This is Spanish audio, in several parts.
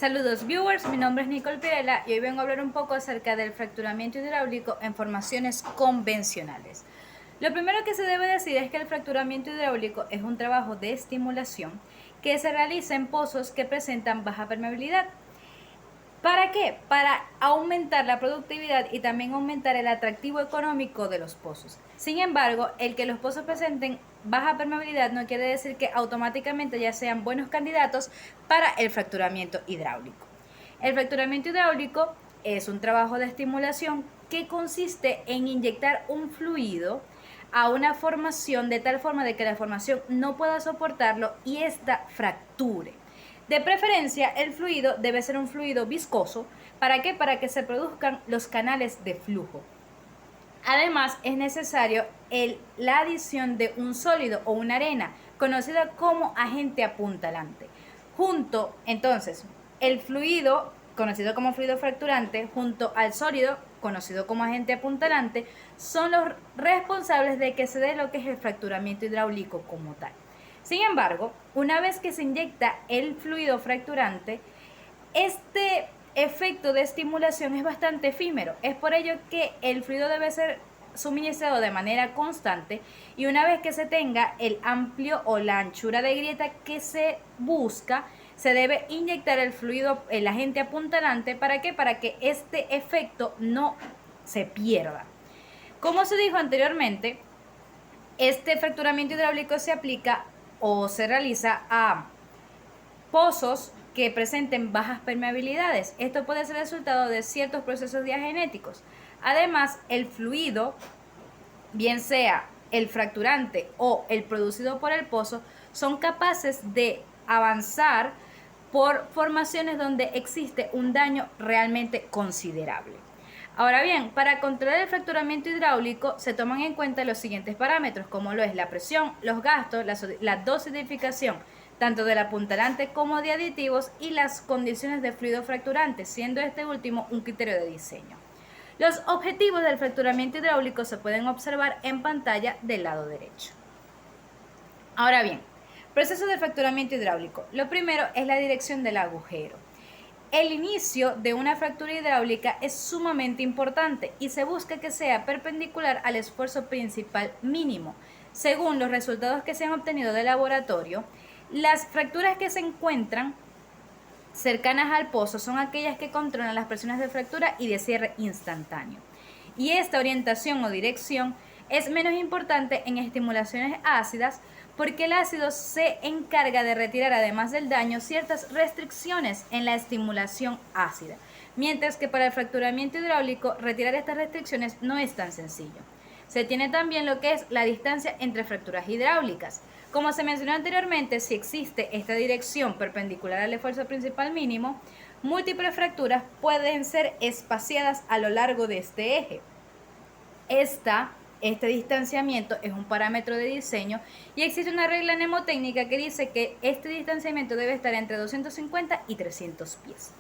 Saludos viewers, mi nombre es Nicole Pirela y hoy vengo a hablar un poco acerca del fracturamiento hidráulico en formaciones convencionales. Lo primero que se debe decir es que el fracturamiento hidráulico es un trabajo de estimulación que se realiza en pozos que presentan baja permeabilidad. ¿Para qué? Para aumentar la productividad y también aumentar el atractivo económico de los pozos. Sin embargo, el que los pozos presenten baja permeabilidad no quiere decir que automáticamente ya sean buenos candidatos para el fracturamiento hidráulico. El fracturamiento hidráulico es un trabajo de estimulación que consiste en inyectar un fluido a una formación de tal forma de que la formación no pueda soportarlo y ésta fracture. De preferencia, el fluido debe ser un fluido viscoso. ¿Para qué? Para que se produzcan los canales de flujo. Además, es necesario la adición de un sólido o una arena, conocida como agente apuntalante. Entonces, el fluido, conocido como fluido fracturante, junto al sólido, conocido como agente apuntalante, son los responsables de que se dé lo que es el fracturamiento hidráulico como tal. Sin embargo, una vez que se inyecta el fluido fracturante, este efecto de estimulación es bastante efímero. Es por ello que el fluido debe ser suministrado de manera constante y una vez que se tenga el amplio o la anchura de grieta que se busca, se debe inyectar el fluido, el agente apuntalante. ¿Para qué? Para que este efecto no se pierda. Como se dijo anteriormente, este fracturamiento hidráulico se aplica o se realiza a pozos que presenten bajas permeabilidades. Esto puede ser resultado de ciertos procesos diagenéticos. Además, el fluido, bien sea el fracturante o el producido por el pozo, son capaces de avanzar por formaciones donde existe un daño realmente considerable. Ahora bien, para controlar el fracturamiento hidráulico se toman en cuenta los siguientes parámetros, como lo es la presión, los gastos, la dosificación, tanto del apuntalante como de aditivos, y las condiciones de fluido fracturante, siendo este último un criterio de diseño. Los objetivos del fracturamiento hidráulico se pueden observar en pantalla del lado derecho. Ahora bien, proceso de fracturamiento hidráulico. Lo primero es la dirección del agujero. El inicio de una fractura hidráulica es sumamente importante y se busca que sea perpendicular al esfuerzo principal mínimo. Según los resultados que se han obtenido de laboratorio, las fracturas que se encuentran cercanas al pozo son aquellas que controlan las presiones de fractura y de cierre instantáneo. Y esta orientación o dirección es menos importante en estimulaciones ácidas porque el ácido se encarga de retirar, además del daño, ciertas restricciones en la estimulación ácida, mientras que para el fracturamiento hidráulico retirar estas restricciones no es tan sencillo. Se tiene también lo que es la distancia entre fracturas hidráulicas. Como se mencionó anteriormente, si existe esta dirección perpendicular al esfuerzo principal mínimo, múltiples fracturas pueden ser espaciadas a lo largo de este eje. Este distanciamiento es un parámetro de diseño y existe una regla mnemotécnica que dice que este distanciamiento debe estar entre 250 y 300 pies.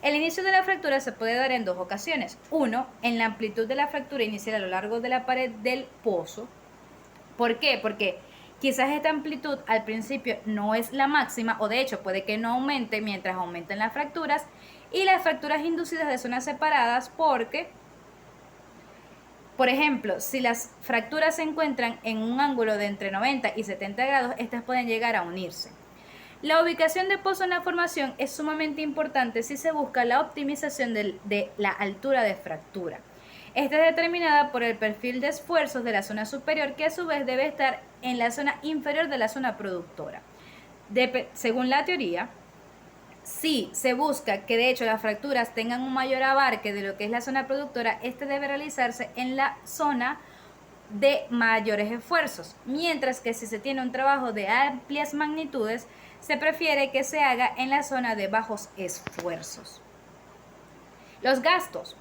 El inicio de la fractura se puede dar en dos ocasiones. Uno, en la amplitud de la fractura inicial a lo largo de la pared del pozo. ¿Por qué? Porque quizás esta amplitud al principio no es la máxima, o de hecho puede que no aumente mientras aumenten las fracturas, y las fracturas inducidas de zonas separadas porque, por ejemplo, si las fracturas se encuentran en un ángulo de entre 90 y 70 grados, estas pueden llegar a unirse. La ubicación de pozo en la formación es sumamente importante si se busca la optimización de la altura de fractura. Esta es determinada por el perfil de esfuerzos de la zona superior, que a su vez debe estar en la zona inferior de la zona productora. Según la teoría, si se busca que de hecho las fracturas tengan un mayor abarque de lo que es la zona productora, este debe realizarse en la zona de mayores esfuerzos, mientras que si se tiene un trabajo de amplias magnitudes, se prefiere que se haga en la zona de bajos esfuerzos. Los gastos.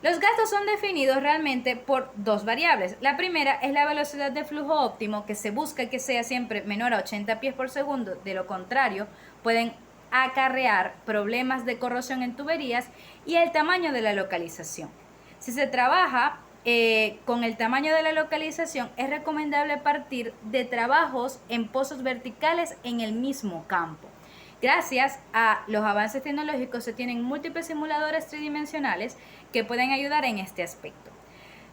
Los gastos son definidos realmente por dos variables. La primera es la velocidad de flujo óptimo, que se busca que sea siempre menor a 80 pies por segundo, de lo contrario pueden acarrear problemas de corrosión en tuberías, y el tamaño de la localización. Si se trabaja con el tamaño de la localización, es recomendable partir de trabajos en pozos verticales en el mismo campo. Gracias a los avances tecnológicos se tienen múltiples simuladores tridimensionales que pueden ayudar en este aspecto.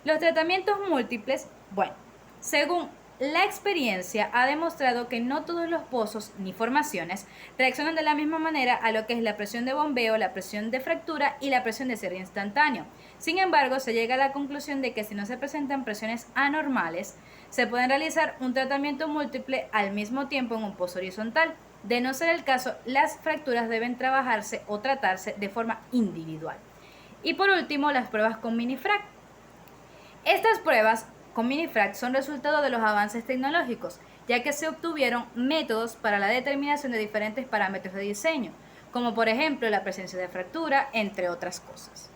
Los tratamientos múltiples, bueno, según la experiencia ha demostrado que no todos los pozos ni formaciones reaccionan de la misma manera a lo que es la presión de bombeo, la presión de fractura y la presión de cierre instantáneo. Sin embargo, se llega a la conclusión de que si no se presentan presiones anormales, se puede realizar un tratamiento múltiple al mismo tiempo en un pozo horizontal. De no ser el caso, las fracturas deben trabajarse o tratarse de forma individual. Y por último, las pruebas con minifrac. Estas pruebas con minifrac son resultado de los avances tecnológicos, ya que se obtuvieron métodos para la determinación de diferentes parámetros de diseño, como por ejemplo la presencia de fractura, entre otras cosas.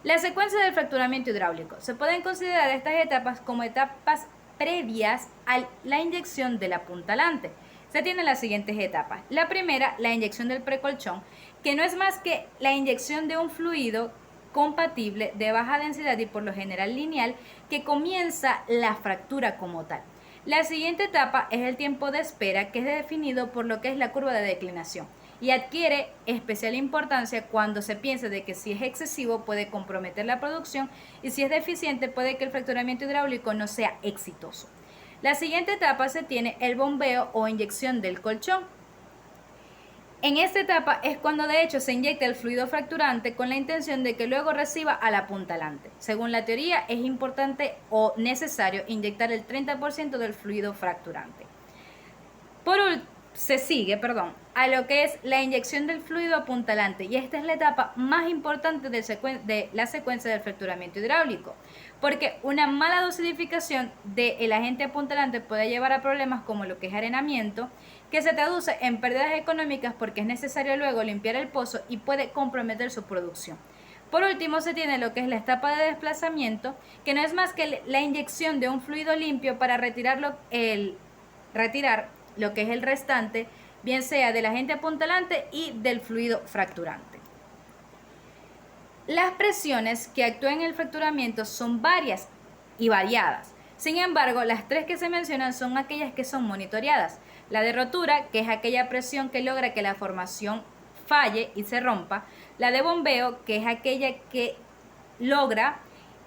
La secuencia del fracturamiento hidráulico. Se pueden considerar estas etapas como etapas previas a la inyección de la puntalante. Se tienen las siguientes etapas. La primera, la inyección del precolchón, que no es más que la inyección de un fluido compatible de baja densidad y por lo general lineal que comienza la fractura como tal. La siguiente etapa es el tiempo de espera, que es definido por lo que es la curva de declinación y adquiere especial importancia cuando se piensa de que si es excesivo puede comprometer la producción y si es deficiente puede que el fracturamiento hidráulico no sea exitoso. La siguiente etapa se tiene el bombeo o inyección del colchón. En esta etapa es cuando de hecho se inyecta el fluido fracturante con la intención de que luego reciba a la puntalante. Según la teoría es importante o necesario inyectar el 30% del fluido fracturante. Se sigue a lo que es la inyección del fluido apuntalante y esta es la etapa más importante de la secuencia del fracturamiento hidráulico, porque una mala dosificación del agente apuntalante puede llevar a problemas como lo que es arenamiento, que se traduce en pérdidas económicas porque es necesario luego limpiar el pozo y puede comprometer su producción. Por último, se tiene lo que es la etapa de desplazamiento, que no es más que la inyección de un fluido limpio para retirar lo que es el restante, bien sea del agente apuntalante y del fluido fracturante. Las presiones que actúan en el fracturamiento son varias y variadas. Sin embargo, las tres que se mencionan son aquellas que son monitoreadas. La de rotura, que es aquella presión que logra que la formación falle y se rompa. La de bombeo, que es aquella que logra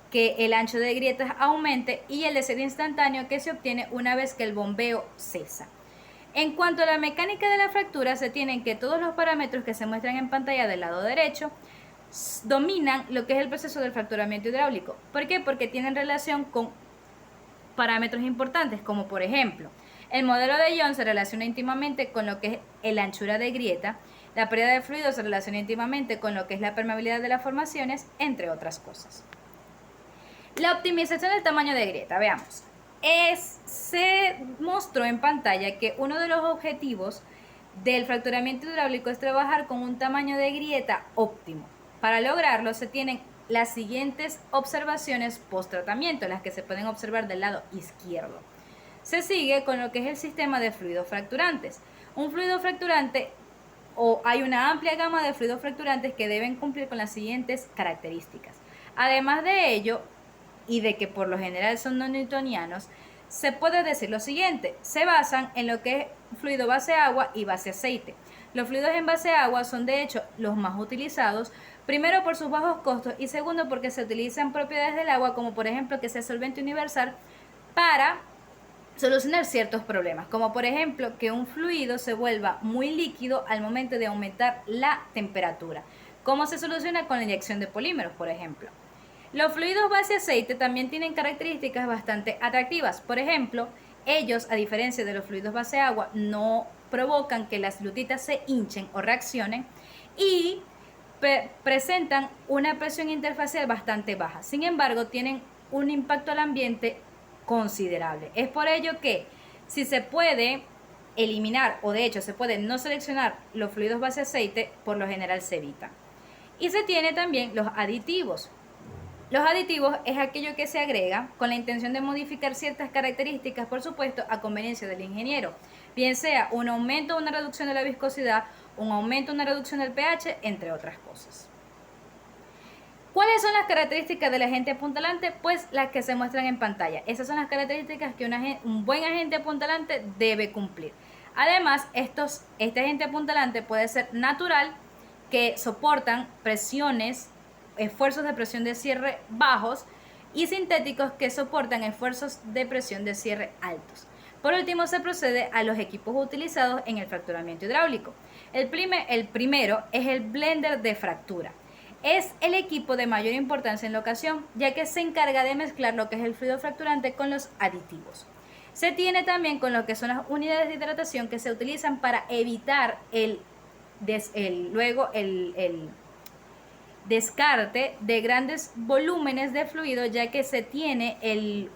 que el ancho de grietas aumente. Y el de cierre instantáneo, que se obtiene una vez que el bombeo cesa. En cuanto a la mecánica de la fractura, se tienen que todos los parámetros que se muestran en pantalla del lado derecho dominan lo que es el proceso del fracturamiento hidráulico. ¿Por qué? Porque tienen relación con parámetros importantes, como por ejemplo, el modelo de Young se relaciona íntimamente con lo que es la anchura de grieta, la pérdida de fluido se relaciona íntimamente con lo que es la permeabilidad de las formaciones, entre otras cosas. La optimización del tamaño de grieta, veamos. Se mostró en pantalla que uno de los objetivos del fracturamiento hidráulico es trabajar con un tamaño de grieta óptimo. Para lograrlo se tienen las siguientes observaciones post tratamiento, las que se pueden observar del lado izquierdo. Se sigue con lo que es el sistema de fluidos fracturantes. Un fluido fracturante hay una amplia gama de fluidos fracturantes que deben cumplir con las siguientes características. Además de ello, y de que por lo general son no newtonianos, se puede decir lo siguiente: se basan en lo que es fluido base agua y base aceite. Los fluidos en base agua son de hecho los más utilizados, primero por sus bajos costos y segundo porque se utilizan propiedades del agua, como por ejemplo que sea solvente universal para solucionar ciertos problemas, como por ejemplo que un fluido se vuelva muy líquido al momento de aumentar la temperatura, como se soluciona con la inyección de polímeros, por ejemplo. Los fluidos base aceite también tienen características bastante atractivas. Por ejemplo, ellos, a diferencia de los fluidos base agua, no provocan que las lutitas se hinchen o reaccionen y presentan una presión interfacial bastante baja. Sin embargo, tienen un impacto al ambiente considerable. Es por ello que si se puede eliminar o de hecho se puede no seleccionar los fluidos base aceite, por lo general se evitan. Y se tiene también los aditivos. Los aditivos es aquello que se agrega con la intención de modificar ciertas características, por supuesto, a conveniencia del ingeniero, bien sea un aumento o una reducción de la viscosidad, un aumento o una reducción del pH, entre otras cosas. ¿Cuáles son las características del agente apuntalante? Pues las que se muestran en pantalla. Esas son las características que un buen agente apuntalante debe cumplir. Además, este agente apuntalante puede ser natural, que soportan presiones, esfuerzos de presión de cierre bajos, y sintéticos, que soportan esfuerzos de presión de cierre altos. Por último, se procede a los equipos utilizados en el fracturamiento hidráulico. El primero es el blender de fractura. Es el equipo de mayor importancia en la ocasión, ya que se encarga de mezclar lo que es el fluido fracturante con los aditivos. Se tiene también con lo que son las unidades de hidratación, que se utilizan para evitar el descarte de grandes volúmenes de fluido, ya que se tiene el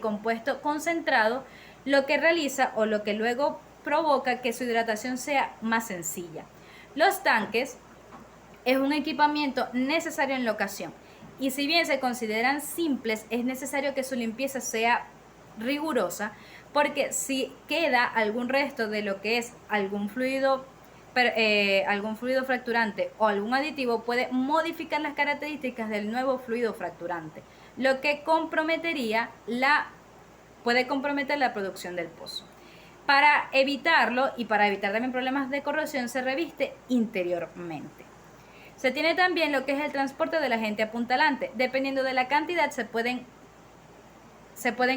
compuesto concentrado, lo que realiza o lo que luego provoca que su hidratación sea más sencilla. Los tanques es un equipamiento necesario en la ocasión, y si bien se consideran simples, es necesario que su limpieza sea rigurosa, porque si queda algún resto de lo que es algún fluido fracturante o algún aditivo, puede modificar las características del nuevo fluido fracturante, lo que puede comprometer la producción del pozo. Para evitarlo y para evitar también problemas de corrosión, se reviste interiormente. Se tiene también lo que es el transporte del agente apuntalante. Dependiendo de la cantidad, se pueden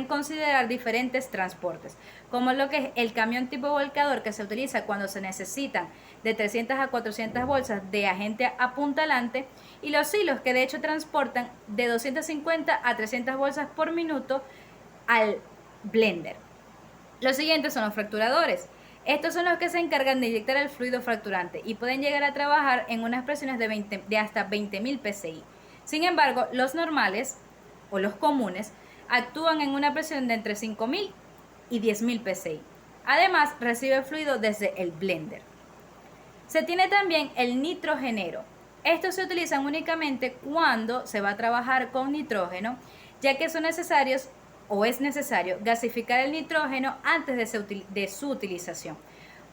considerar diferentes transportes, como lo que es el camión tipo volcador, que se utiliza cuando se necesitan de 300 a 400 bolsas de agente apuntalante, y los hilos, que de hecho transportan de 250 a 300 bolsas por minuto al blender. Los siguientes son los fracturadores. Estos son los que se encargan de inyectar el fluido fracturante y pueden llegar a trabajar en unas presiones de hasta 20.000 psi. Sin embargo, los normales o los comunes actúan en una presión de entre 5.000 y 10.000 psi. Además, recibe el fluido desde el blender. Se tiene también el nitrogenero. Estos se utilizan únicamente cuando se va a trabajar con nitrógeno, ya que son necesarios o es necesario gasificar el nitrógeno antes de su utilización.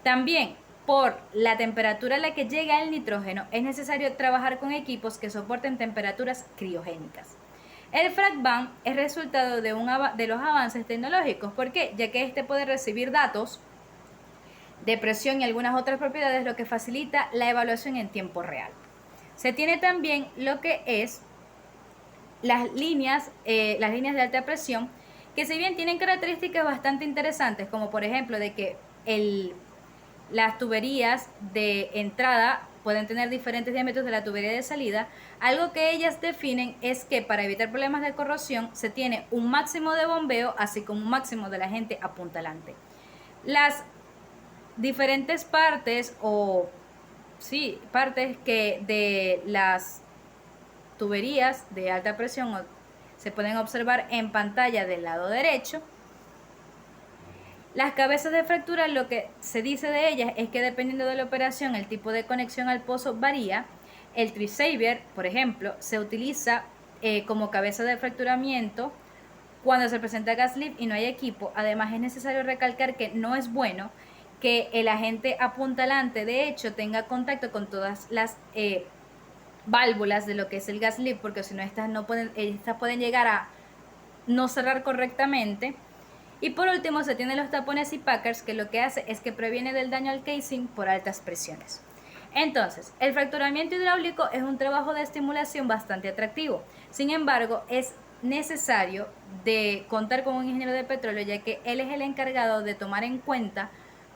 También, por la temperatura a la que llega el nitrógeno, es necesario trabajar con equipos que soporten temperaturas criogénicas. El FracBan es resultado de los avances tecnológicos. ¿Por qué? Ya que este puede recibir datos de presión y algunas otras propiedades, lo que facilita la evaluación en tiempo real. Se tiene también lo que es las líneas de alta presión, que si bien tienen características bastante interesantes, como por ejemplo de que las tuberías de entrada pueden tener diferentes diámetros de la tubería de salida, algo que ellas definen es que para evitar problemas de corrosión se tiene un máximo de bombeo, así como un máximo del agente apuntalante. Las diferentes partes que de las tuberías de alta presión se pueden observar en pantalla del lado derecho. Las cabezas de fractura, lo que se dice de ellas es que dependiendo de la operación, el tipo de conexión al pozo varía. El Tri-Saver, por ejemplo, se utiliza como cabeza de fracturamiento cuando se presenta gas lift y no hay equipo. Además, es necesario recalcar que no es bueno que el agente apuntalante de hecho tenga contacto con todas las válvulas de lo que es el gas lift, porque si no estas pueden llegar a no cerrar correctamente. Y por último, se tienen los tapones y packers, que lo que hace es que previene del daño al casing por altas presiones. Entonces, el fracturamiento hidráulico es un trabajo de estimulación bastante atractivo. Sin embargo, es necesario de contar con un ingeniero de petróleo, ya que él es el encargado de tomar en cuenta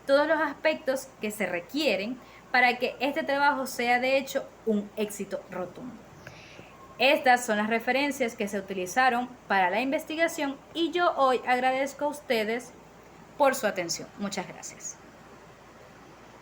todos los aspectos que se requieren para que este trabajo sea de hecho un éxito rotundo. Estas son las referencias que se utilizaron para la investigación y yo hoy agradezco a ustedes por su atención. Muchas gracias.